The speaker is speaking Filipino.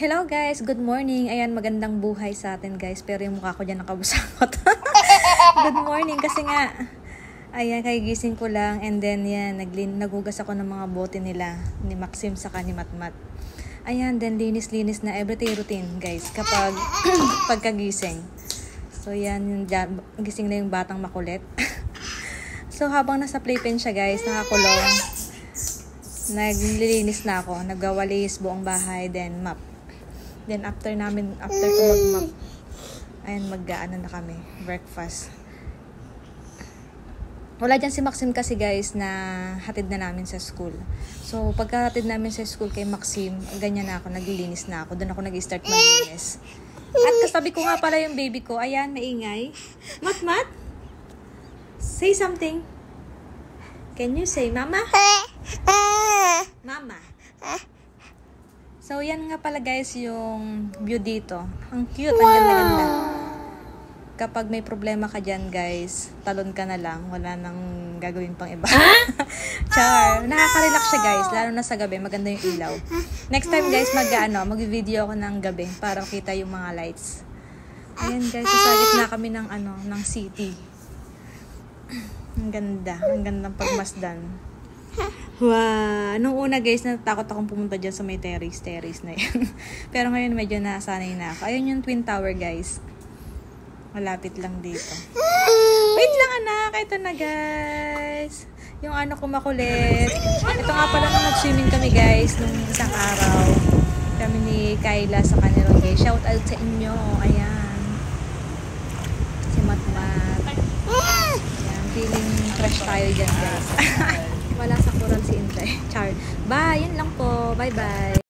Hello guys, good morning. Ayan, magandang buhay sa atin guys. Pero yung mukha ko dyan nakabusakot. Good morning kasi nga, ayan, kagigising ko lang. And then yan, nagugas ako ng mga bote nila. Ni Maxim saka ni Matmat. Ayan, then linis-linis na everyday routine guys. Kapag pagkagising. So yan, gising na yung batang makulit. So habang nasa playpen siya guys, nakakulong. Naglilinis na ako. Nagwawalis buong bahay, then map. Then after ko mag-map, ayan, mag-gaano na kami, breakfast. Wala dyan si Maxim kasi guys, na hatid na namin sa school. So pagka hatid namin sa school kay Maxim, ganyan na ako, naglilinis na ako. Doon ako nag-start maglinis. At kasabi ko nga pala yung baby ko, ayan, maingay. Matmat, say something. Can you say mama? Mama. So, yan nga pala guys yung view dito. Ang cute, ang ganda-ganda. Kapag may problema ka dyan guys, talon ka na lang. Wala nang gagawin pang iba. Char! Nakaka-relax siya guys, lalo na sa gabi. Maganda yung ilaw. Next time guys, mag-video ako ng gabi para makita yung mga lights. Ayan guys, sasagit na kami ng, ng city. Ang ganda. Ang gandang pagmasdan. Wow! Nung una guys, natatakot akong pumunta dyan sa may terrace na yan. Pero ngayon medyo nasanay na ako. Ayun yung Twin Tower guys. Malapit lang dito. Wait lang anak! Ito na guys. Yung ko makulit. Ito nga pala nung nag-swimming kami guys nung isang araw. Kami ni Kayla sa kanila guys. Shout out sa inyo. Ayan. Si Matmat. Ayan. Feeling fresh tayo dyan guys. Wala sa coral si Inday. Char. Bye! Yun lang po. Bye-bye.